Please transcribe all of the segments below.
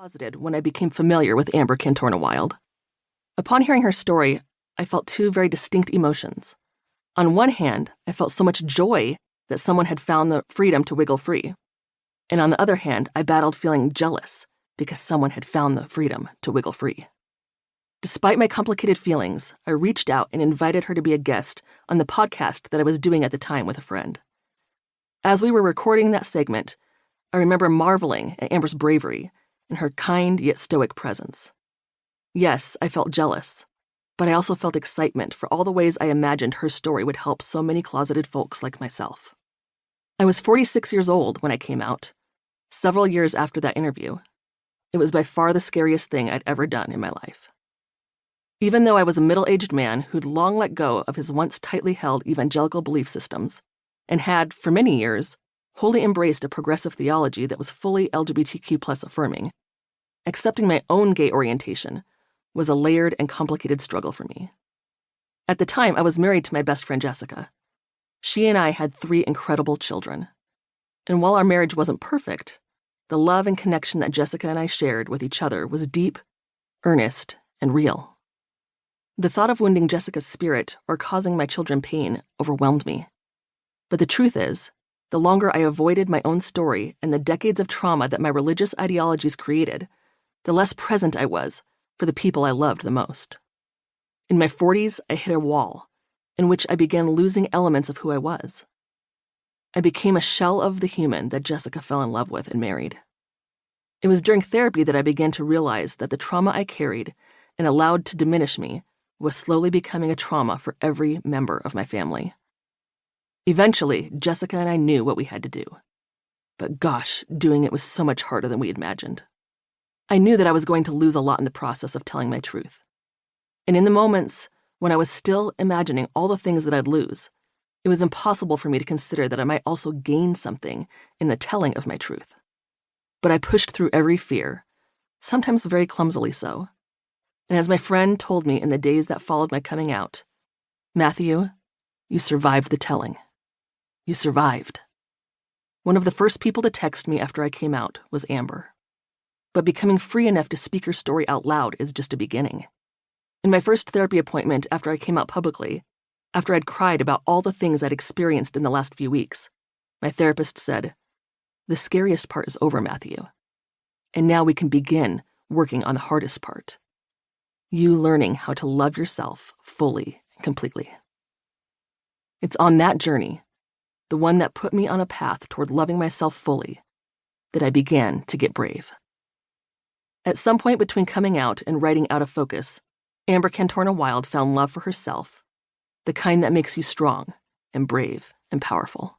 closeted when I became familiar with Amber Cantorna-Wylde. Upon hearing her story, I felt two very distinct emotions. On one hand, I felt so much joy that someone had found the freedom to wiggle free. And on the other hand, I battled feeling jealous because someone had found the freedom to wiggle free. Despite my complicated feelings, I reached out and invited her to be a guest on the podcast that I was doing at the time with a friend. As we were recording that segment, I remember marveling at Amber's bravery and her kind yet stoic presence. Yes, I felt jealous, but I also felt excitement for all the ways I imagined her story would help so many closeted folks like myself. I was 46 years old when I came out, several years after that interview. It was by far the scariest thing I'd ever done in my life. Even though I was a middle-aged man who'd long let go of his once tightly held evangelical belief systems and had, for many years, wholly embraced a progressive theology that was fully LGBTQ+ affirming, accepting my own gay orientation was a layered and complicated struggle for me. At the time, I was married to my best friend Jessica. She and I had 3 incredible children. And while our marriage wasn't perfect, the love and connection that Jessica and I shared with each other was deep, earnest, and real. The thought of wounding Jessica's spirit or causing my children pain overwhelmed me. But the truth is, the longer I avoided my own story and the decades of trauma that my religious ideologies created, the less present I was for the people I loved the most. In my 40s, I hit a wall in which I began losing elements of who I was. I became a shell of the human that Jessica fell in love with and married. It was during therapy that I began to realize that the trauma I carried and allowed to diminish me was slowly becoming a trauma for every member of my family. Eventually, Jessica and I knew what we had to do. But gosh, doing it was so much harder than we imagined. I knew that I was going to lose a lot in the process of telling my truth. And in the moments when I was still imagining all the things that I'd lose, it was impossible for me to consider that I might also gain something in the telling of my truth. But I pushed through every fear, sometimes very clumsily so. And as my friend told me in the days that followed my coming out, Matthew, you survived the telling. You survived. One of the first people to text me after I came out was Amber. But becoming free enough to speak her story out loud is just a beginning. In my first therapy appointment after I came out publicly, after I'd cried about all the things I'd experienced in the last few weeks, my therapist said, "The scariest part is over, Matthew. And now we can begin working on the hardest part. You learning how to love yourself fully and completely." It's on that journey, the one that put me on a path toward loving myself fully, that I began to get brave. At some point between coming out and writing Out of Focus, Amber Cantorna-Wylde found love for herself, the kind that makes you strong and brave and powerful.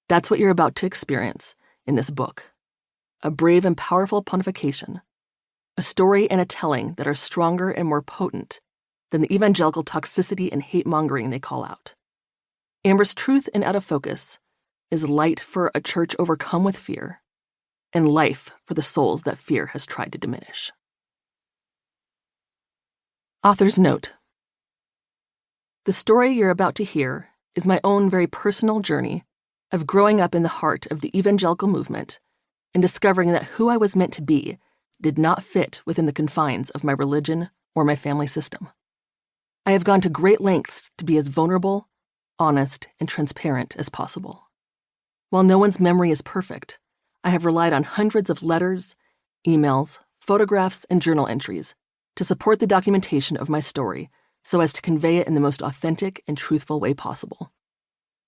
That's what you're about to experience in this book, a brave and powerful pontification, a story and a telling that are stronger and more potent than the evangelical toxicity and hate-mongering they call out. Amber's truth in Out of Focus is light for a church overcome with fear, and life for the souls that fear has tried to diminish. Author's note. The story you're about to hear is my own very personal journey of growing up in the heart of the evangelical movement and discovering that who I was meant to be did not fit within the confines of my religion or my family system. I have gone to great lengths to be as vulnerable, honest, and transparent as possible. While no one's memory is perfect, I have relied on hundreds of letters, emails, photographs, and journal entries to support the documentation of my story so as to convey it in the most authentic and truthful way possible.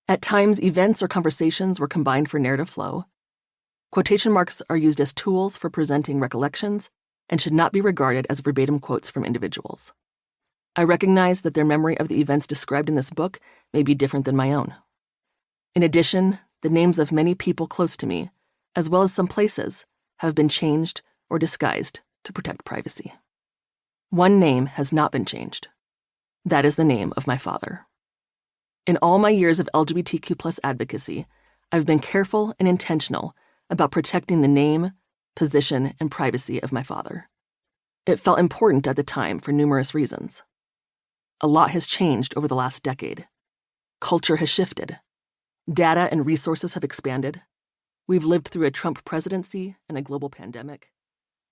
At times, events or conversations were combined for narrative flow. Quotation marks are used as tools for presenting recollections and should not be regarded as verbatim quotes from individuals. I recognize that their memory of the events described in this book may be different than my own. In addition, the names of many people close to me, as well as some places, have been changed or disguised to protect privacy. One name has not been changed. That is the name of my father. In all my years of LGBTQ+ advocacy, I've been careful and intentional about protecting the name, position, and privacy of my father. It felt important at the time for numerous reasons. A lot has changed over the last decade. Culture has shifted. Data and resources have expanded. We've lived through a Trump presidency and a global pandemic.